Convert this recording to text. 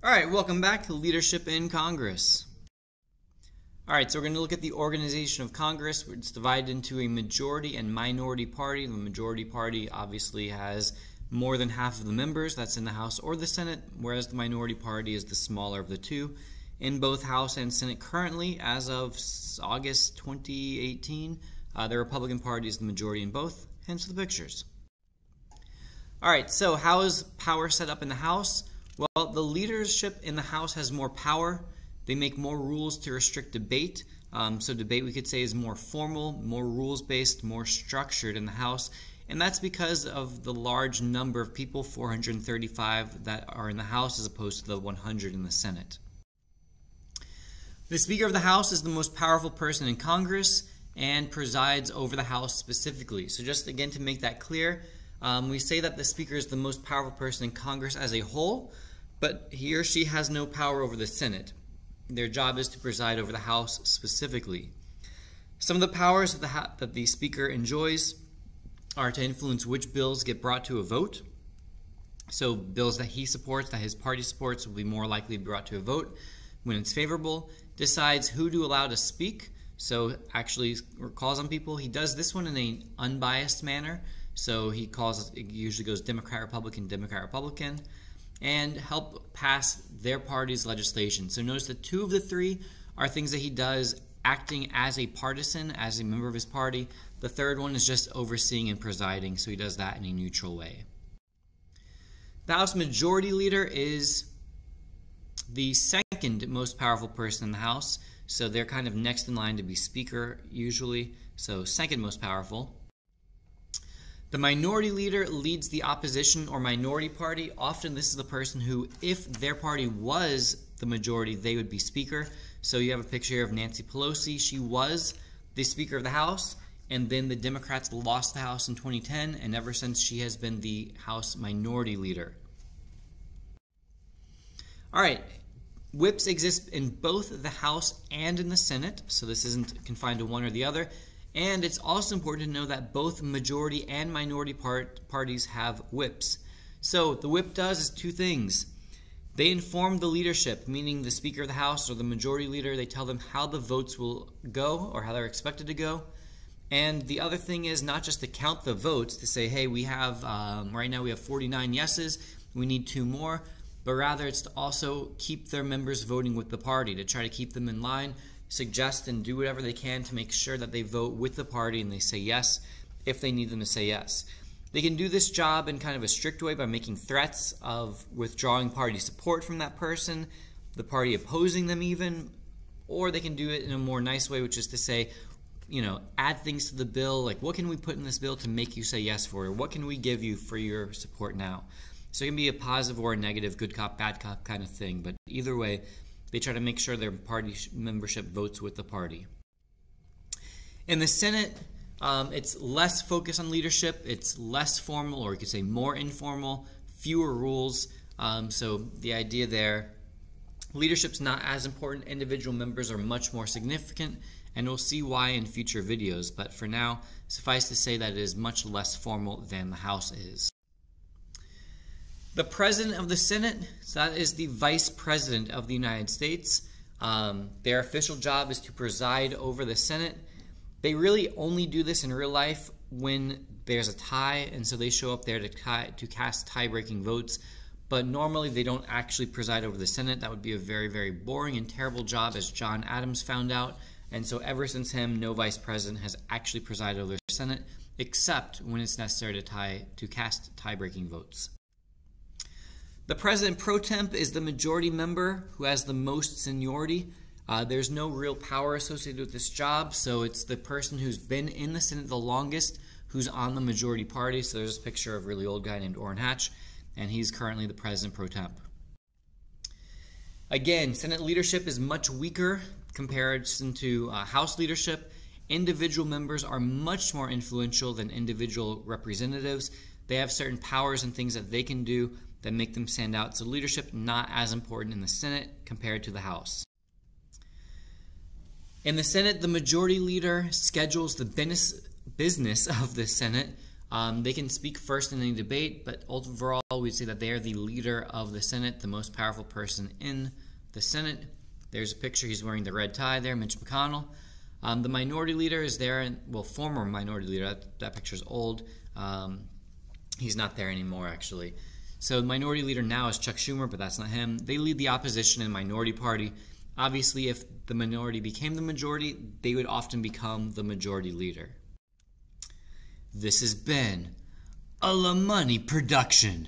All right, welcome back to Leadership in Congress. All right, so we're going to look at the organization of Congress. It's divided into a majority and minority party. The majority party obviously has more than half of the members that's in the House or the Senate, whereas the minority party is the smaller of the two. In both House and Senate currently, as of August 2018, the Republican Party is the majority in both, hence the pictures. All right, so how is power set up in the House? Well, the leadership in the House has more power. They make more rules to restrict debate. So debate, we could say, is more formal, more rules-based, more structured in the House. And that's because of the large number of people, 435, that are in the House as opposed to the 100 in the Senate. The Speaker of the House is the most powerful person in Congress and presides over the House specifically. So just again to make that clear, we say that the Speaker is the most powerful person in Congress as a whole, but he or she has no power over the Senate. Their job is to preside over the House specifically. Some of the powers that the Speaker enjoys are to influence which bills get brought to a vote. So bills that he supports, that his party supports, will be more likely to be brought to a vote when it's favorable. Decides who to allow to speak, so actually calls on people. He does this one in an unbiased manner, so it usually goes Democrat, Republican, Democrat, Republican, and help pass their party's legislation. So notice that two of the three are things that he does acting as a partisan, as a member of his party. The third one is just overseeing and presiding, so he does that in a neutral way. The House Majority Leader is the second most powerful person in the House, so they're kind of next in line to be Speaker usually, so second most powerful. The Minority Leader leads the opposition or minority party. Often this is the person who, if their party was the majority, they would be Speaker. So you have a picture here of Nancy Pelosi. She was the Speaker of the House, and then the Democrats lost the House in 2010, and ever since she has been the House Minority Leader. All right, whips exist in both the House and in the Senate, so this isn't confined to one or the other. And it's also important to know that both majority and minority parties have whips. So the whip does is two things. They inform the leadership, meaning the Speaker of the House or the Majority Leader. They tell them how the votes will go or how they're expected to go. And the other thing is not just to count the votes to say, hey, we have right now we have 49 yeses, we need 2 more. But rather it's to also keep their members voting with the party, to try to keep them in line, suggest and do whatever they can to make sure that they vote with the party and they say yes if they need them to say yes. They can do this job in kind of a strict way by making threats of withdrawing party support from that person, the party opposing them even, or they can do it in a more nice way, which is to say, you know, add things to the bill, like what can we put in this bill to make you say yes for it, or what can we give you for your support now? So it can be a positive or a negative, good cop, bad cop kind of thing, but either way, they try to make sure their party membership votes with the party. In the Senate, it's less focus on leadership. It's less formal, or you could say more informal, fewer rules. So the idea there, leadership's not as important. Individual members are much more significant, and we'll see why in future videos. But for now, suffice to say that it is much less formal than the House is. The President of the Senate, so that is the Vice President of the United States. Their official job is to preside over the Senate. They really only do this in real life when there's a tie, and so they show up there to cast tie-breaking votes. But normally they don't actually preside over the Senate. That would be a very, very boring and terrible job, as John Adams found out. And so ever since him, no vice president has actually presided over the Senate, except when it's necessary to cast tie-breaking votes. The President Pro Temp is the majority member who has the most seniority. There's no real power associated with this job, so it's the person who's been in the Senate the longest who's on the majority party. So there's a picture of a really old guy named Orrin Hatch, and he's currently the President Pro Temp. Again, Senate leadership is much weaker compared to House leadership. Individual members are much more influential than individual representatives. They have certain powers and things that they can do that make them stand out. So leadership not as important in the Senate compared to the House. In the Senate, the Majority Leader schedules the business of the Senate. They can speak first in any debate, but overall we'd say that they are the leader of the Senate, the most powerful person in the Senate. There's a picture, he's wearing the red tie there, Mitch McConnell. The minority leader is there, well, former minority leader, that picture's old. He's not there anymore, actually. So the minority leader now is Chuck Schumer, but that's not him. They lead the opposition and minority party. Obviously, if the minority became the majority, they would often become the majority leader. This has been a LaMoney Production.